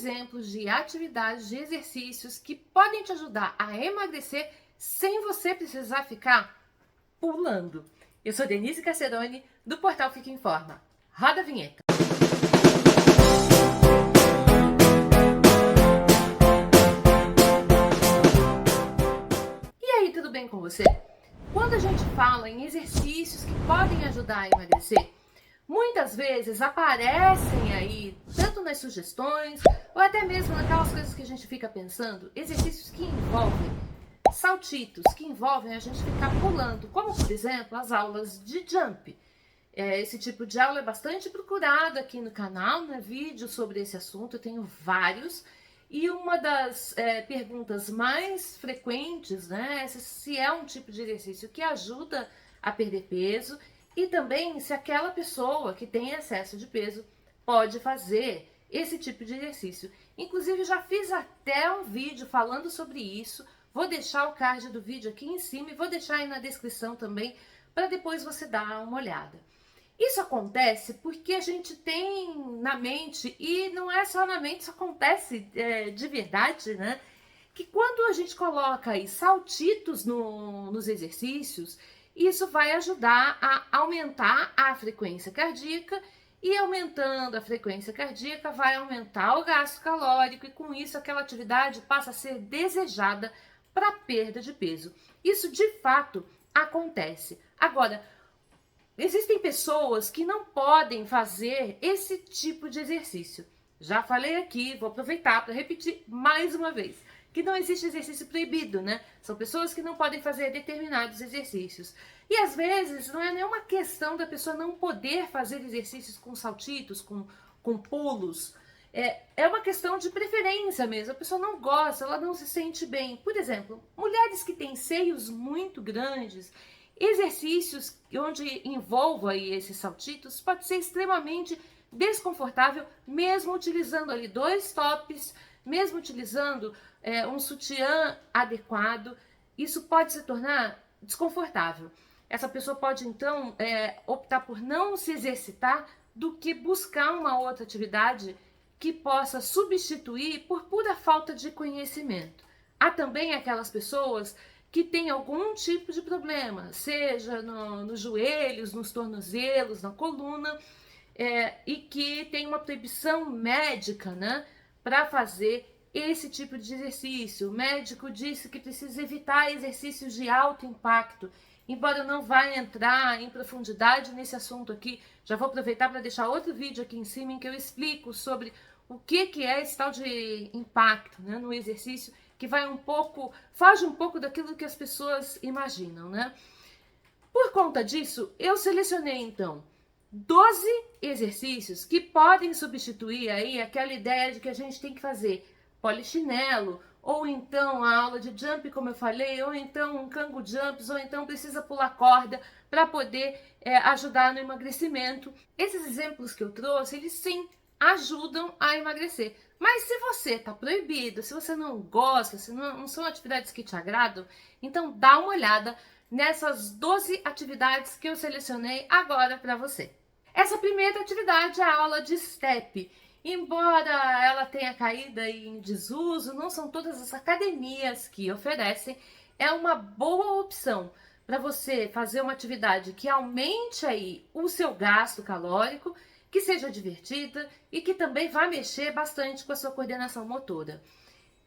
exemplos de atividades, de exercícios que podem te ajudar a emagrecer sem você precisar ficar pulando. Eu sou Denise Carcerone, do portal Fica em Forma. Roda a vinheta. E aí, tudo bem com você? Quando a gente fala em exercícios que podem ajudar a emagrecer, muitas vezes aparecem aí, tanto nas sugestões, ou até mesmo naquelas coisas que a gente fica pensando, exercícios que envolvem saltitos, que envolvem a gente ficar pulando, como por exemplo as aulas de jump. Esse tipo de aula é bastante procurado aqui no canal, né? Vídeos sobre esse assunto, eu tenho vários. E uma das perguntas mais frequentes, né, é se é um tipo de exercício que ajuda a perder peso e também se aquela pessoa que tem excesso de peso pode fazer esse tipo de exercício. Inclusive, já fiz até um vídeo falando sobre isso. Vou deixar o card do vídeo aqui em cima e vou deixar aí na descrição também para depois você dar uma olhada. Isso acontece porque a gente tem na mente, e não é só na mente, isso acontece de verdade, né? Que quando a gente coloca aí saltitos nos exercícios, isso vai ajudar a aumentar a frequência cardíaca, e aumentando a frequência cardíaca vai aumentar o gasto calórico, e com isso aquela atividade passa a ser desejada para perda de peso. Isso de fato acontece. Agora, existem pessoas que não podem fazer esse tipo de exercício. Já falei aqui, vou aproveitar para repetir mais uma vez, que não existe exercício proibido, né? São pessoas que não podem fazer determinados exercícios. E às vezes não é nenhuma questão da pessoa não poder fazer exercícios com saltitos, com pulos. É uma questão de preferência mesmo. A pessoa não gosta, ela não se sente bem. Por exemplo, mulheres que têm seios muito grandes, exercícios onde envolvam aí esses saltitos pode ser extremamente desconfortável, mesmo utilizando ali 2 tops, mesmo utilizando um sutiã adequado, isso pode se tornar desconfortável. Essa pessoa pode então optar por não se exercitar do que buscar uma outra atividade que possa substituir por pura falta de conhecimento. Há também aquelas pessoas que tem algum tipo de problema, seja nos joelhos, nos tornozelos, na coluna, e que tem uma proibição médica, né, para fazer esse tipo de exercício. O médico disse que precisa evitar exercícios de alto impacto. Embora eu não vá entrar em profundidade nesse assunto aqui, já vou aproveitar para deixar outro vídeo aqui em cima em que eu explico sobre o que é esse tal de impacto, né, no exercício, que vai foge um pouco daquilo que as pessoas imaginam, né? Por conta disso, eu selecionei então 12 exercícios que podem substituir aí aquela ideia de que a gente tem que fazer polichinelo, ou então a aula de jump, como eu falei, ou então um cango jumps, ou então precisa pular corda para poder ajudar no emagrecimento. Esses exemplos que eu trouxe, eles sim ajudam a emagrecer. Mas se você está proibido, se você não gosta, se não são atividades que te agradam, então dá uma olhada nessas 12 atividades que eu selecionei agora para você. Essa primeira atividade é a aula de step. Embora ela tenha caído em desuso, não são todas as academias que oferecem, é uma boa opção para você fazer uma atividade que aumente aí o seu gasto calórico, que seja divertida e que também vai mexer bastante com a sua coordenação motora.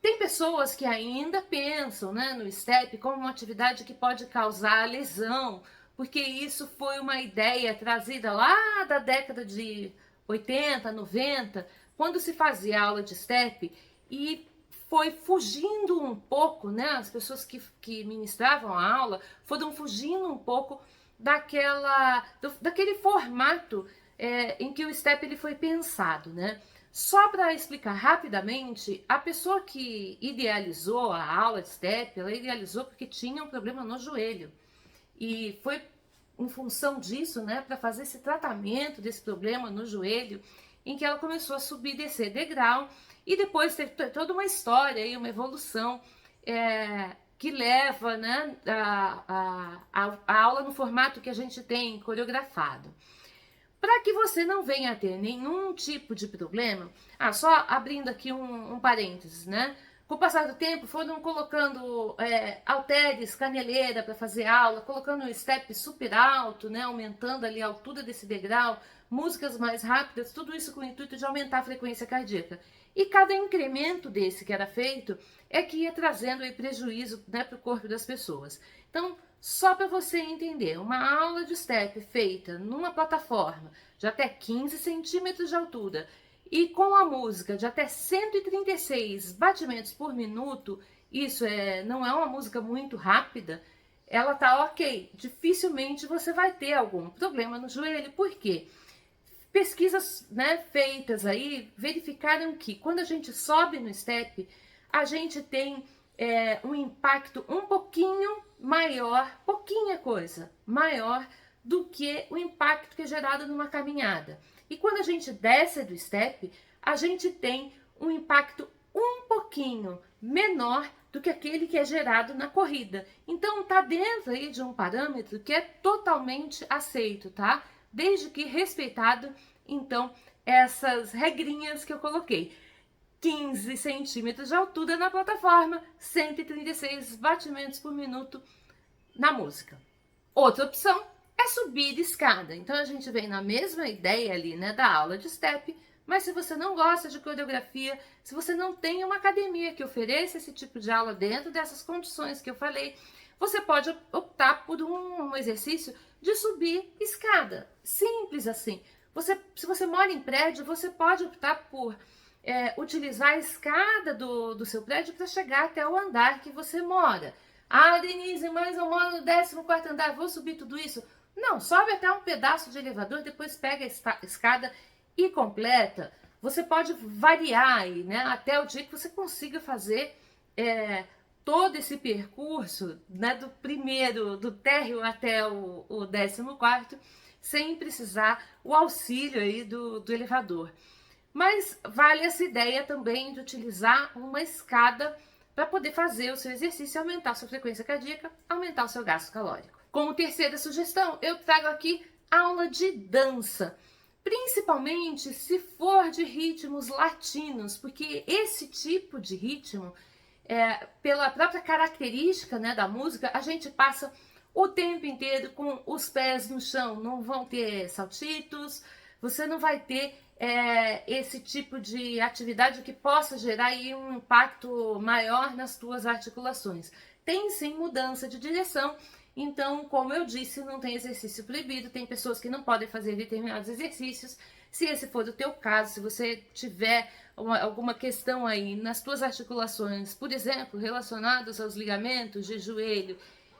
Tem pessoas que ainda pensam, né, no step como uma atividade que pode causar lesão, porque isso foi uma ideia trazida lá da década de 80, 90, quando se fazia aula de step, e foi fugindo um pouco, né, as pessoas que ministravam a aula foram fugindo um pouco daquele formato em que o step ele foi pensado, né? Só para explicar rapidamente, a pessoa que idealizou a aula de step, ela idealizou porque tinha um problema no joelho. E foi em função disso, né, para fazer esse tratamento desse problema no joelho, em que ela começou a subir e descer degrau, e depois teve toda uma história e uma evolução que leva, né, a aula no formato que a gente tem coreografado. Para que você não venha a ter nenhum tipo de problema, só abrindo aqui um parênteses, né? Com o passar do tempo, foram colocando halteres, caneleira para fazer aula, colocando um step super alto, né? Aumentando ali a altura desse degrau, músicas mais rápidas, tudo isso com o intuito de aumentar a frequência cardíaca. E cada incremento desse que era feito é que ia trazendo aí prejuízo, né, para o corpo das pessoas. Então, só para você entender, uma aula de step feita numa plataforma de até 15 centímetros de altura e com a música de até 136 batimentos por minuto, isso não é uma música muito rápida, ela tá ok. Dificilmente você vai ter algum problema no joelho. Por quê? Pesquisas, né, feitas aí verificaram que quando a gente sobe no step, a gente tem um impacto um pouquinho maior, pouquinha coisa, maior do que o impacto que é gerado numa caminhada. E quando a gente desce do step, a gente tem um impacto um pouquinho menor do que aquele que é gerado na corrida. Então tá dentro aí de um parâmetro que é totalmente aceito, tá? Desde que respeitado, então, essas regrinhas que eu coloquei. 15 centímetros de altura na plataforma, 136 batimentos por minuto na música. Outra opção é subir escada. Então a gente vem na mesma ideia ali, né, da aula de step, mas se você não gosta de coreografia, se você não tem uma academia que ofereça esse tipo de aula dentro dessas condições que eu falei, você pode optar por um exercício de subir escada. Simples assim. Se você mora em prédio, você pode optar por utilizar a escada do seu prédio para chegar até o andar que você mora. Denise, mas eu moro no 14º andar, vou subir tudo isso? Não, sobe até um pedaço de elevador, depois pega a escada e completa. Você pode variar aí, né, até o dia que você consiga fazer todo esse percurso, né, do térreo até o 14º, sem precisar o auxílio aí do elevador. Mas vale essa ideia também de utilizar uma escada para poder fazer o seu exercício, aumentar a sua frequência cardíaca, aumentar o seu gasto calórico. Como terceira sugestão, eu trago aqui aula de dança, principalmente se for de ritmos latinos, porque esse tipo de ritmo, pela própria característica, né, da música, a gente passa o tempo inteiro com os pés no chão, não vão ter saltitos, você não vai ter esse tipo de atividade que possa gerar aí um impacto maior nas tuas articulações. Tem sim mudança de direção, então, como eu disse, não tem exercício proibido, tem pessoas que não podem fazer determinados exercícios. Se esse for o teu caso, se você tiver alguma questão aí nas tuas articulações, por exemplo, relacionados aos ligamentos de joelho,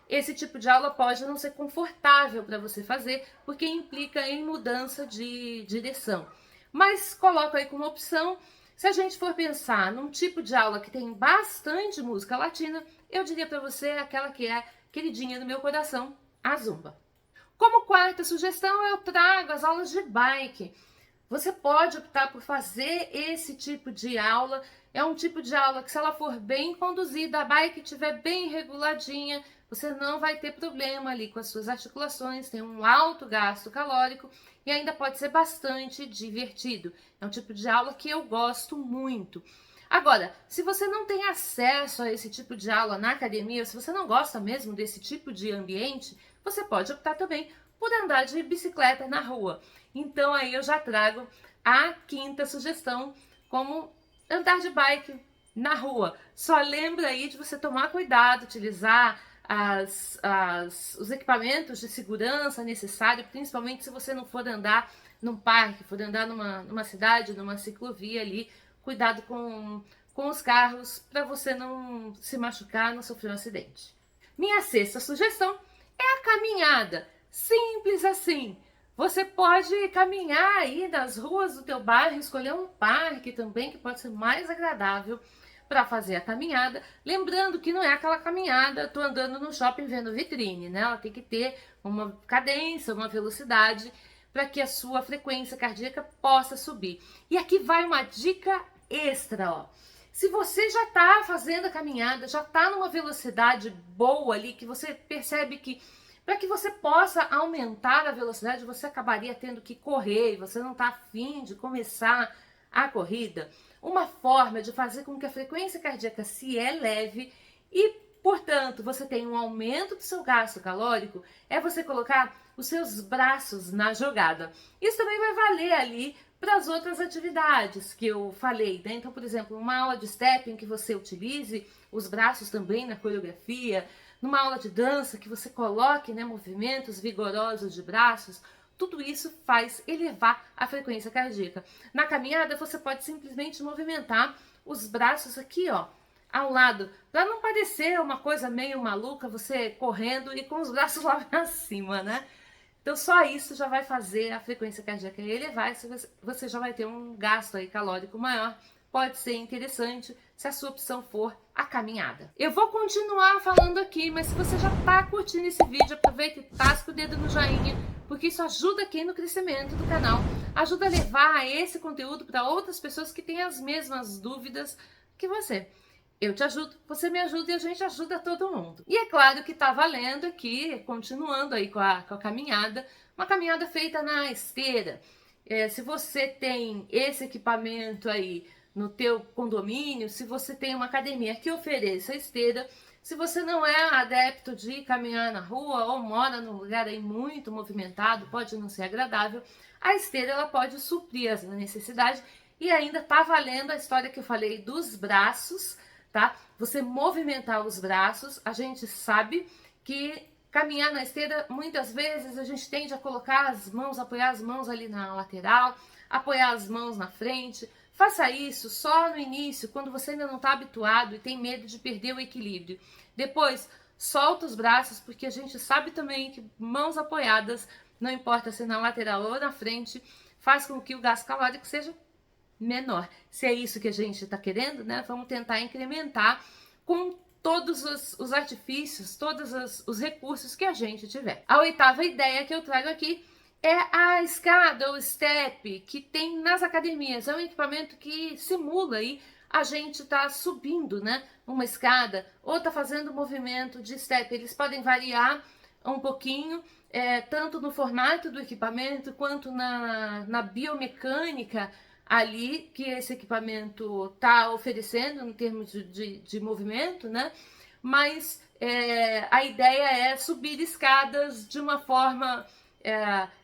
esse tipo de aula pode não ser confortável para você fazer, porque implica em mudança de direção. Mas coloco aí como opção, se a gente for pensar num tipo de aula que tem bastante música latina, eu diria para você aquela que é queridinha do meu coração, a Zumba. Como quarta sugestão, eu trago as aulas de bike. Você pode optar por fazer esse tipo de aula. É um tipo de aula que, se ela for bem conduzida, a bike estiver bem reguladinha, você não vai ter problema ali com as suas articulações, tem um alto gasto calórico e ainda pode ser bastante divertido. É um tipo de aula que eu gosto muito. Agora, se você não tem acesso a esse tipo de aula na academia, ou se você não gosta mesmo desse tipo de ambiente, você pode optar também por andar de bicicleta na rua. Então aí eu já trago a quinta sugestão como andar de bike na rua. Só lembra aí de você tomar cuidado, utilizar os equipamentos de segurança necessários, principalmente se você não for andar num parque, for andar numa cidade, numa ciclovia ali. Cuidado com os carros para você não se machucar, não sofrer um acidente. Minha sexta sugestão é a caminhada. Simples assim. Você pode caminhar aí nas ruas do teu bairro, escolher um parque também que pode ser mais agradável para fazer a caminhada. Lembrando que não é aquela caminhada, tô andando no shopping vendo vitrine, né? Ela tem que ter uma cadência, uma velocidade para que a sua frequência cardíaca possa subir. E aqui vai uma dica extra, ó. Se você já está fazendo a caminhada, já está numa velocidade boa ali, que você percebe que para que você possa aumentar a velocidade, você acabaria tendo que correr e você não está afim de começar a corrida. Uma forma de fazer com que a frequência cardíaca se eleve e, portanto, você tenha um aumento do seu gasto calórico é você colocar os seus braços na jogada. Isso também vai valer ali para as outras atividades que eu falei, né? Então, por exemplo, uma aula de step em que você utilize os braços também na coreografia, numa aula de dança que você coloque, né, movimentos vigorosos de braços, tudo isso faz elevar a frequência cardíaca. Na caminhada, você pode simplesmente movimentar os braços aqui, ó, ao lado, para não parecer uma coisa meio maluca, você correndo e com os braços lá pra cima, né? Então só isso já vai fazer a frequência cardíaca elevar, você já vai ter um gasto aí calórico maior. Pode ser interessante se a sua opção for a caminhada. Eu vou continuar falando aqui, mas se você já está curtindo esse vídeo, aproveita e tasca o dedo no joinha, porque isso ajuda aqui no crescimento do canal, ajuda a levar esse conteúdo para outras pessoas que têm as mesmas dúvidas que você. Eu te ajudo, você me ajuda e a gente ajuda todo mundo. E é claro que tá valendo aqui, continuando aí com a caminhada, uma caminhada feita na esteira. Se você tem esse equipamento aí no teu condomínio, se você tem uma academia que ofereça esteira, se você não é adepto de caminhar na rua ou mora num lugar aí muito movimentado, pode não ser agradável, a esteira ela pode suprir essa necessidade e ainda tá valendo a história que eu falei dos braços, tá? Você movimentar os braços, a gente sabe que caminhar na esteira, muitas vezes a gente tende a colocar as mãos, apoiar as mãos ali na lateral, apoiar as mãos na frente. Faça isso só no início, quando você ainda não está habituado e tem medo de perder o equilíbrio. Depois, solta os braços, porque a gente sabe também que mãos apoiadas, não importa se na lateral ou na frente, faz com que o gasto calórico seja menor. Se é isso que a gente está querendo, né? Vamos tentar incrementar com todos os artifícios, todos os recursos que a gente tiver. A oitava ideia que eu trago aqui é a escada ou step que tem nas academias. É um equipamento que simula aí a gente tá subindo, né, uma escada ou tá fazendo um movimento de step. Eles podem variar um pouquinho, tanto no formato do equipamento quanto na biomecânica ali que esse equipamento está oferecendo em termos de movimento, né? Mas a ideia é subir escadas de uma forma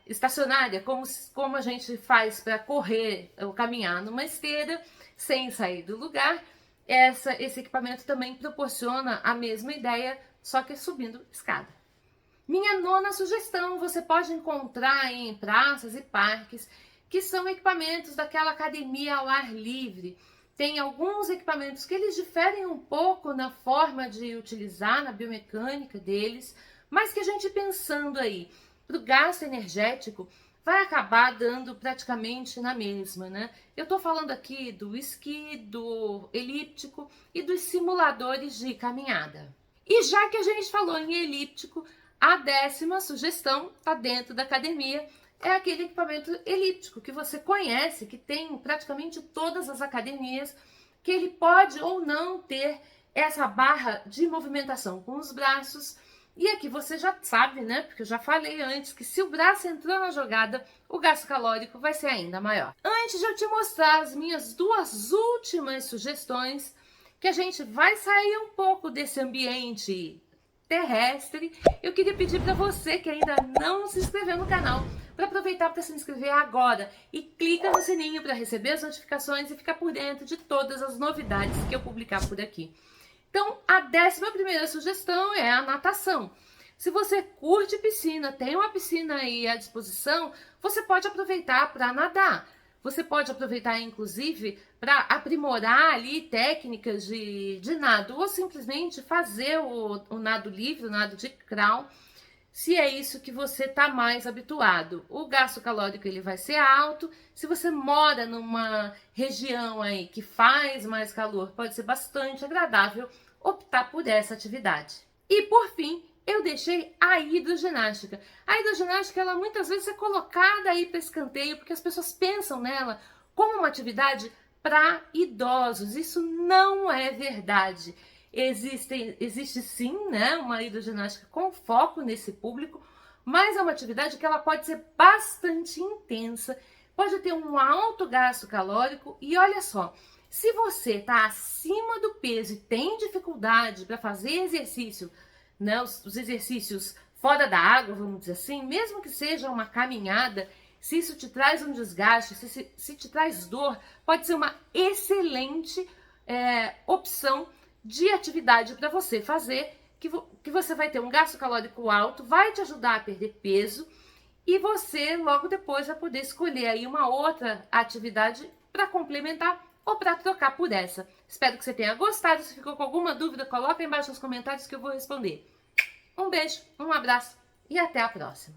estacionária, como a gente faz para correr ou caminhar numa esteira sem sair do lugar. Esse equipamento também proporciona a mesma ideia, só que subindo escada. Minha nona sugestão, você pode encontrar em praças e parques, que são equipamentos daquela academia ao ar livre. Tem alguns equipamentos que eles diferem um pouco na forma de utilizar, na biomecânica deles, mas que a gente pensando aí para o gasto energético vai acabar dando praticamente na mesma, né? Eu tô falando aqui do esqui, do elíptico e dos simuladores de caminhada. E já que a gente falou em elíptico, a 10ª sugestão está dentro da academia, é aquele equipamento elíptico que você conhece, que tem em praticamente todas as academias, que ele pode ou não ter essa barra de movimentação com os braços. E aqui você já sabe, né, porque eu já falei antes, que se o braço entrou na jogada, o gasto calórico vai ser ainda maior. Antes de eu te mostrar as minhas duas últimas sugestões, que a gente vai sair um pouco desse ambiente terrestre, eu queria pedir para você que ainda não se inscreveu no canal, para aproveitar para se inscrever agora e clica no sininho para receber as notificações e ficar por dentro de todas as novidades que eu publicar por aqui. Então, a 11ª sugestão é a natação. Se você curte piscina, tem uma piscina aí à disposição, você pode aproveitar para nadar. Você pode aproveitar, inclusive, para aprimorar ali técnicas de nado ou simplesmente fazer o nado livre, o nado de crawl, se é isso que você está mais habituado. O gasto calórico ele vai ser alto. Se você mora numa região aí que faz mais calor, pode ser bastante agradável optar por essa atividade. E por fim, eu deixei a hidroginástica. A hidroginástica, ela muitas vezes é colocada aí para escanteio, porque as pessoas pensam nela como uma atividade para idosos. Isso não é verdade. Existe sim, né, uma hidroginástica com foco nesse público, mas é uma atividade que ela pode ser bastante intensa, pode ter um alto gasto calórico e olha só, se você está acima do peso e tem dificuldade para fazer exercício, né, os exercícios fora da água, vamos dizer assim, mesmo que seja uma caminhada, se isso te traz um desgaste, se te traz dor, pode ser uma excelente opção de atividade para você fazer, que você vai ter um gasto calórico alto, vai te ajudar a perder peso e você logo depois vai poder escolher aí uma outra atividade para complementar ou para trocar por essa. Espero que você tenha gostado. Se ficou com alguma dúvida, coloca aí embaixo nos comentários que eu vou responder. Um beijo, um abraço e até a próxima.